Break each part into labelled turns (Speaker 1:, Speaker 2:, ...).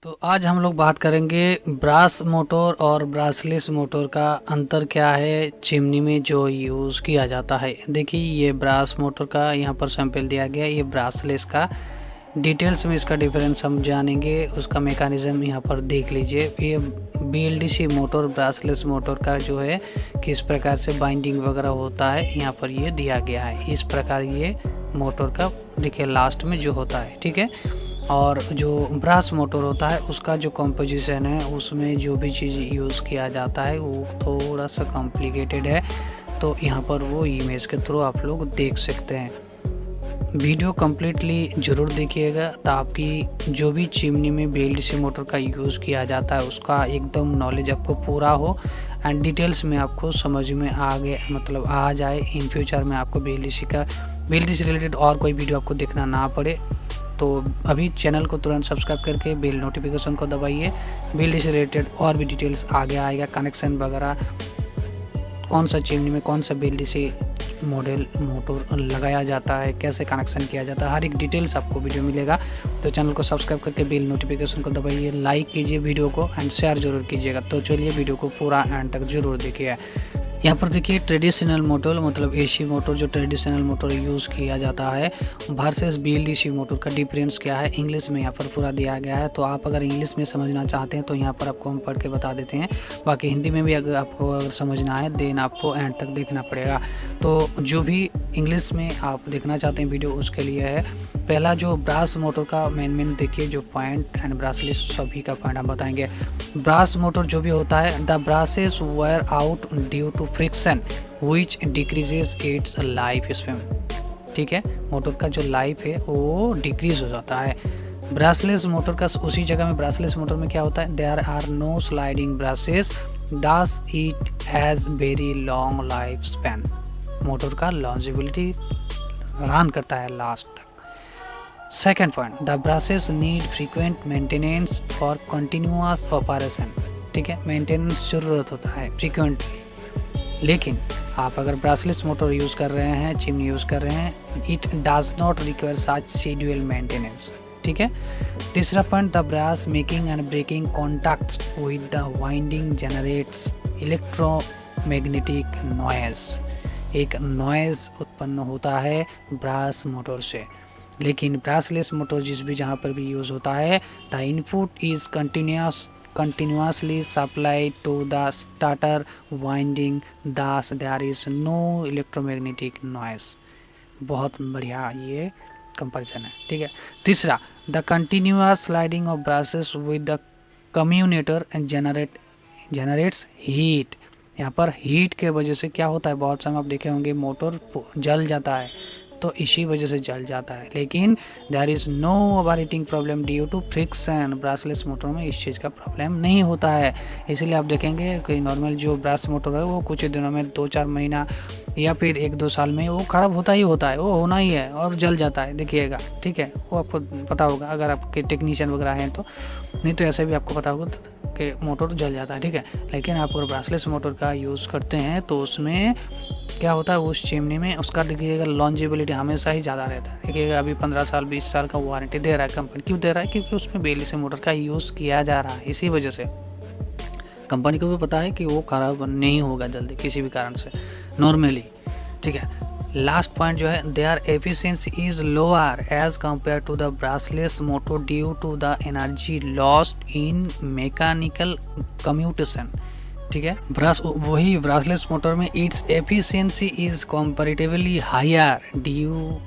Speaker 1: तो आज हम लोग बात करेंगे ब्रास मोटर और ब्रासलेस मोटर का अंतर क्या है चिमनी में जो यूज़ किया जाता है। देखिए ये ब्रास मोटर का यहाँ पर सैंपल दिया गया, ये ब्रासलेस का डिटेल्स में इसका डिफरेंस हम जानेंगे, उसका मेकानिज़्म यहाँ पर देख लीजिए। ये BLDC मोटर ब्रासलेस मोटर का जो है किस प्रकार से बाइंडिंग वगैरह होता है यहाँ पर ये दिया गया है। इस प्रकार ये मोटर का देखिए लास्ट में जो होता है, ठीक है। और जो ब्रास मोटर होता है उसका जो कंपोजिशन है उसमें जो भी चीज़ यूज़ किया जाता है वो थोड़ा सा कॉम्प्लिकेटेड है, तो यहाँ पर वो इमेज के थ्रू आप लोग देख सकते हैं। वीडियो कम्प्लीटली ज़रूर देखिएगा ताकि जो भी चिमनी में BLDC मोटर का यूज़ किया जाता है उसका एकदम नॉलेज आपको पूरा हो एंड डिटेल्स में आपको समझ में आ जाए। इन फ्यूचर में आपको BLDC रिलेटेड और कोई वीडियो आपको देखना ना पड़े। तो अभी चैनल को तुरंत सब्सक्राइब करके बेल नोटिफिकेशन को दबाइए। BLDC रिलेटेड और भी डिटेल्स आगे आएगा, कनेक्शन वगैरह, कौन सा चिमनी में कौन सा BLDC मॉडल मोटर लगाया जाता है, कैसे कनेक्शन किया जाता है, हर एक डिटेल्स आपको वीडियो मिलेगा। तो चैनल को सब्सक्राइब करके बेल नोटिफिकेशन को दबाइए, लाइक कीजिए वीडियो को एंड शेयर जरूर कीजिएगा। तो चलिए वीडियो को पूरा एंड तक जरूर देखिए। यहाँ पर देखिए ट्रेडिशनल मोटर मतलब AC मोटर जो ट्रेडिशनल मोटर यूज़ किया जाता है वर्सेस BLDC मोटर का डिफरेंस क्या है इंग्लिश में यहाँ पर पूरा दिया गया है। तो आप अगर इंग्लिश में समझना चाहते हैं तो यहाँ पर आपको हम पढ़ के बता देते हैं, बाकी हिंदी में भी अगर आपको समझना है देन आपको एंड तक देखना पड़ेगा। तो जो भी इंग्लिश में आप देखना चाहते हैं वीडियो उसके लिए है। पहला जो ब्रास मोटर का मेन देखिए जो पॉइंट एंड ब्रासलेस सभी का पॉइंट हम बताएंगे। ब्रास मोटर जो भी होता है the brushes wear out due to friction which decreases its life span, ठीक है। मोटर का जो लाइफ है वो डिक्रीज हो जाता है। ब्रासलेस मोटर का उसी जगह में ब्रासलेस मोटर में क्या होता है, there are no sliding brushes thus it has very long life span. Motor का लॉन्जिबिलिटी रन करता है लास्ट तक। Second point the brushes need frequent maintenance for continuous operation, ठीक है। मेंटेनेंस जरूरत होता है फ्रीक्वेंटली, लेकिन आप अगर ब्रासलेस मोटर यूज़ कर रहे हैं, चिमनी यूज़ कर रहे हैं, it does not require such schedule maintenance, ठीक है। तीसरा point the brass making and breaking contacts with the winding generates electromagnetic noise. एक नॉइज उत्पन्न होता है ब्रास मोटर से, लेकिन ब्रासलेस मोटर जिस भी जहाँ पर भी यूज़ होता है the input is continuously supplied to the starter winding, thus there is no electromagnetic noise। बहुत बढ़िया ये कंपैरिजन है, ठीक है। तीसरा the continuous sliding of braces with the commutator and generates heat. यहाँ पर हीट के वजह से क्या होता है, बहुत समय आप देखे होंगे मोटर जल जाता है, तो इसी वजह से जल जाता है, लेकिन there is no overheating problem due to friction. Brushless motor में इस चीज़ का प्रॉब्लम नहीं होता है। इसलिए आप देखेंगे कि नॉर्मल जो ब्रास मोटर है वो कुछ ही दिनों में 2-4 महीना या फिर 1-2 साल में वो ख़राब होता है, वो होना ही है और जल जाता है, देखिएगा, ठीक है। वो आपको पता होगा अगर आपके टेक्नीशियन वगैरह हैं तो, नहीं तो ऐसे भी आपको पता होगा कि मोटर जल जाता है, ठीक है। लेकिन आप अगर ब्रासलेस मोटर का यूज़ करते हैं तो उसमें क्या होता है, उस चिमनी में उसका देखिएगा लॉन्जिबिलिटी हमेशा ही ज़्यादा रहता है। देखिएगा अभी 15 साल 20 साल का वारंटी दे रहा है कंपनी, क्यों दे रहा है, क्योंकि उसमें BLDC मोटर का यूज़ किया जा रहा है। इसी वजह से कंपनी को भी पता है कि वो ख़राब नहीं होगा जल्दी किसी भी कारण से नॉर्मली, ठीक है। लास्ट पॉइंट जो है their efficiency is lower as compare to the brushless motor due to the energy lost in mechanical commutation, ठीक है। वही ब्रासलेस मोटर में its efficiency is comparatively higher due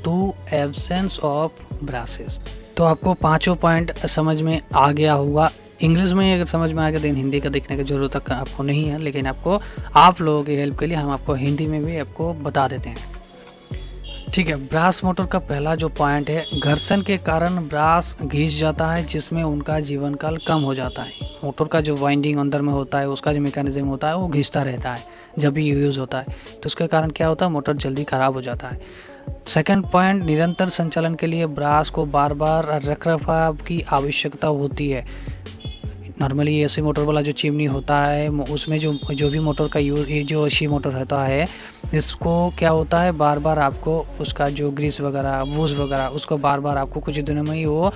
Speaker 1: to absence of brushes. तो आपको पांचों point समझ में आ गया होगा। इंग्लिश में अगर समझ में आ गया देन हिंदी का देखने की ज़रूरत आपको नहीं है, लेकिन आप लोगों की हेल्प के लिए हम आपको हिंदी में भी आपको बता देते हैं, ठीक है। ब्रास मोटर का पहला जो पॉइंट है, घर्षण के कारण ब्रास घिस जाता है जिसमें उनका जीवन काल कम हो जाता है। मोटर का जो वाइंडिंग अंदर में होता है उसका जो मैकेनिज्म होता है वो घिसता रहता है जब भी यूज़ होता है, तो उसके कारण क्या होता है, मोटर जल्दी ख़राब हो जाता है। सेकंड पॉइंट निरंतर संचालन के लिए ब्रास को बार बार रखरखाव की आवश्यकता होती है। नॉर्मली AC मोटर वाला जो चिमनी होता है उसमें जो भी मोटर का यूज़, ये जो AC मोटर रहता है इसको क्या होता है, बार बार आपको उसका जो ग्रीस वगैरह वूज वगैरह उसको बार बार आपको कुछ दिनों में ही वो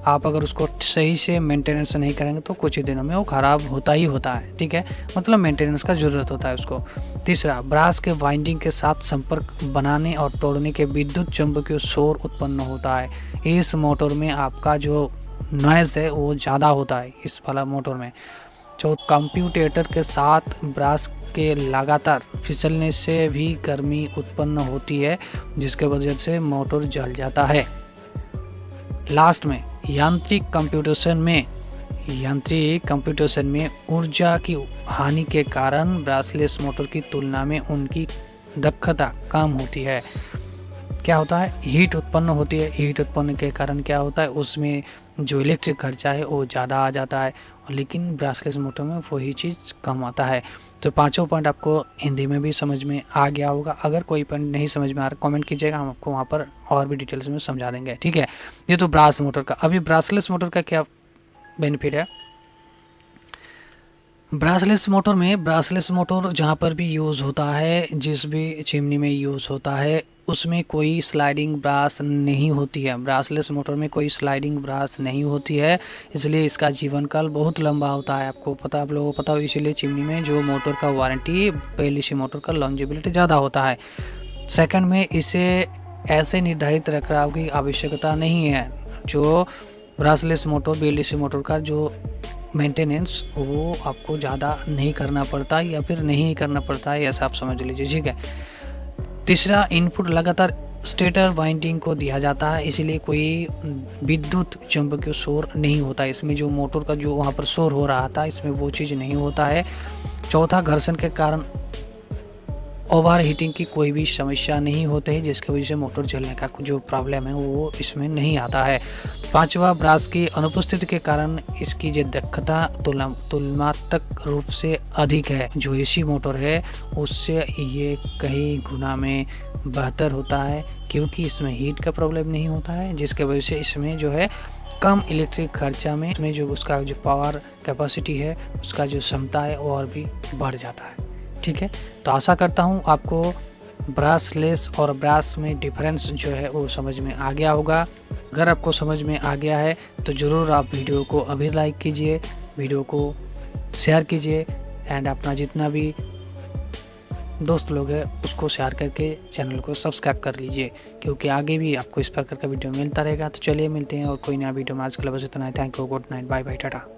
Speaker 1: आप अगर उसको सही से मेंटेनेंस नहीं करेंगे तो कुछ ही दिनों में वो ख़राब होता ही होता है, ठीक है। मतलब मेंटेनेंस का ज़रूरत होता है उसको। तीसरा, ब्रास के वाइंडिंग के साथ संपर्क बनाने और तोड़ने के विद्युत चुंबकीय शोर उत्पन्न होता है। इस मोटर में आपका जो नॉइज़ है वो ज़्यादा होता है इस वाला मोटर में। जो कंप्यूटेटर के साथ ब्रास के लगातार फिसलने से भी गर्मी उत्पन्न होती है, जिसके वजह से मोटर जल जाता है। लास्ट में यांत्रिक कंप्यूटेशन में ऊर्जा की हानि के कारण ब्रासलेस मोटर की तुलना में उनकी दक्षता कम होती है। क्या होता है, हीट उत्पन्न होती है। हीट उत्पन्न के कारण क्या होता है, उसमें जो इलेक्ट्रिक खर्चा है वो ज़्यादा आ जाता है, लेकिन ब्रासलेस मोटर में वही चीज़ कम आता है। तो पांचों पॉइंट आपको हिंदी में भी समझ में आ गया होगा। अगर कोई पॉइंट नहीं समझ में आ रहा कमेंट कीजिएगा, हम आपको वहाँ पर और भी डिटेल्स में समझा देंगे, ठीक है। ये तो ब्रास मोटर का। अभी ब्रासलेस मोटर का क्या बेनिफिट है। ब्रासलेस मोटर जहाँ पर भी यूज़ होता है, जिस भी चिमनी में यूज़ होता है, उसमें कोई स्लाइडिंग ब्रास नहीं होती है। ब्रासलेस मोटर में कोई स्लाइडिंग ब्रास नहीं होती है, इसलिए इसका जीवन काल बहुत लंबा होता है। आपको पता, आप लोगों को पता हो, इसीलिए चिमनी में जो मोटर का वारंटी पीएलसी मोटर का लॉन्जेबिलिटी ज़्यादा होता है। सेकंड में इसे ऐसे निर्धारित रखरखाव की आवश्यकता नहीं है। जो ब्रासलेस मोटर पीएलसी मोटर का जो मेंटेनेंस वो आपको ज़्यादा नहीं करना पड़ता या फिर नहीं करना पड़ता है, ऐसा आप समझ लीजिए, ठीक है। तीसरा, इनपुट लगातार स्टेटर वाइंडिंग को दिया जाता है, इसीलिए कोई विद्युत चुंबकीय शोर नहीं होता। इसमें जो मोटर का जो वहाँ पर शोर हो रहा था, इसमें वो चीज़ नहीं होता है। चौथा, घर्षण के कारण ओवर हीटिंग की कोई भी समस्या नहीं होती है, जिसकी वजह से मोटर जलने का जो प्रॉब्लम है वो इसमें नहीं आता है। पांचवा, ब्रास की अनुपस्थिति के कारण इसकी जो दक्षता तुलनात्मक रूप से अधिक है। जो एसी मोटर है उससे ये कई गुना में बेहतर होता है, क्योंकि इसमें हीट का प्रॉब्लम नहीं होता है, जिसके वजह से इसमें जो है कम इलेक्ट्रिक खर्चा में इसमें जो उसका जो पावर कैपेसिटी है, उसका जो क्षमता है वो और भी बढ़ जाता है, ठीक है। तो आशा करता हूँ आपको ब्रासलेस और ब्रास में डिफरेंस जो है वो समझ में आ गया होगा। अगर आपको समझ में आ गया है तो ज़रूर आप वीडियो को अभी लाइक कीजिए, वीडियो को शेयर कीजिए, एंड अपना जितना भी दोस्त लोग हैं उसको शेयर करके चैनल को सब्सक्राइब कर लीजिए, क्योंकि आगे भी आपको इस प्रकार का वीडियो मिलता रहेगा। तो चलिए मिलते हैं और कोई नया वीडियो में। आज के लिए बस इतना ही। Thank you, good night, bye bye, Tata.